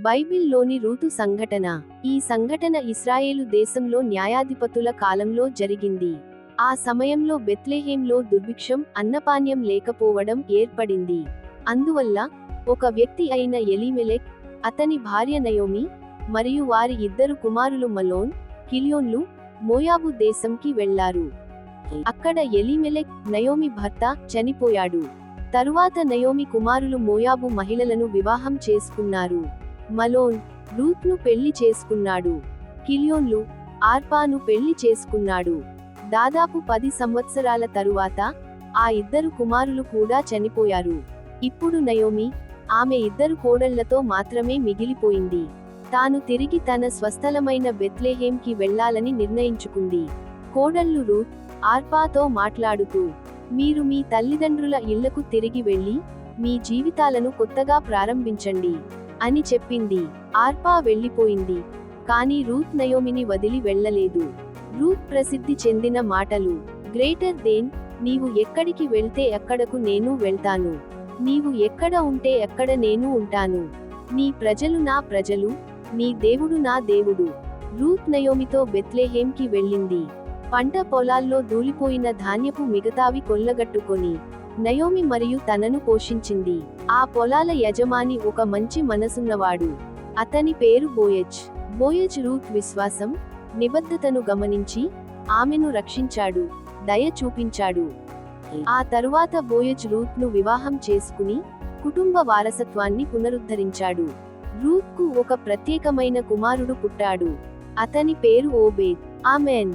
బైబిల్లోని రూతు సంఘటన. ఈ సంఘటన ఇశ్రాయేలు దేశంలో న్యాయాధిపతుల కాలంలో జరిగింది. ఆ సమయంలో బెత్లెహేంలో దుర్భిక్షం, అన్నపానీయం లేకపోవడం ఏర్పడింది. అందువల్ల ఒక వ్యక్తి అయిన ఎలీమెలెక్, అతని భార్య నయోమి, మరియు వారి ఇద్దరు కుమారులు మలోన్, కిల్యోన్లు మోయాబు దేశంకి వెళ్లారు. అక్కడ ఎలీమెలెక్, నయోమి భర్త, చనిపోయాడు. తరువాత నయోమి కుమారులు మోయాబు మహిళలను వివాహం చేసుకున్నారు. మలోన్ రూత్ను పెళ్లి చేసుకున్నాడు. కిల్యోన్లు ఆర్పాను పెళ్లి చేసుకున్నాడు. దాదాపు 10 సంవత్సరాల తరువాత ఆ ఇద్దరు కుమారులు కూడా చనిపోయారు. ఇప్పుడు నయోమి ఆమె ఇద్దరు కోడళ్లతో మాత్రమే మిగిలిపోయింది. తాను తిరిగి తన స్వస్థలమైన బెత్లెహేంకి వెళ్లాలని నిర్ణయించుకుంది. కోడళ్లు రూత్, ఆర్పాతో మాట్లాడుతూ, మీరు మీ తల్లిదండ్రుల ఇళ్లకు తిరిగి వెళ్లి మీ జీవితాలను కొత్తగా ప్రారంభించండి అని చెప్పింది. ఆర్పా వెళ్లిపోయింది. కానీ రూత్ నయోమిని వదిలి వెళ్లలేదు. రూత్ ప్రసిద్ధి చెందిన మాటలు: గ్రేటర్ దేన్, నీవు ఎక్కడికి వెళ్తే అక్కడకు నేను వెళ్తాను. నీవు ఎక్కడ ఉంటే అక్కడ నేను ఉంటాను. నీ ప్రజలు నా ప్రజలు, నీ దేవుడు నా దేవుడు. రూత్ నయోమితో బెత్లెహేంకి వెళ్ళింది. పంట పొలాల్లో దూలిపోయిన ధాన్యపు మిగతావి కొల్లగట్టుకొని నయోమి మరియు తనను పోషించింది. ఆ పొలాల యజమాని ఒక మంచి మనసున్నవాడు. అతని పేరు బోయజ్. బోయజ్ రూత్ విశ్వాసం, నిబద్ధతను గమనించి ఆమెను రక్షించాడు, దయ చూపించాడు. ఆ తరువాత బోయజ్ రూత్ను వివాహం చేసుకుని కుటుంబ వారసత్వాన్ని పునరుద్ధరించాడు. రూత్కు ఒక ప్రత్యేకమైన కుమారుడు పుట్టాడు. అతని పేరు ఓబేద్. ఆమెన్.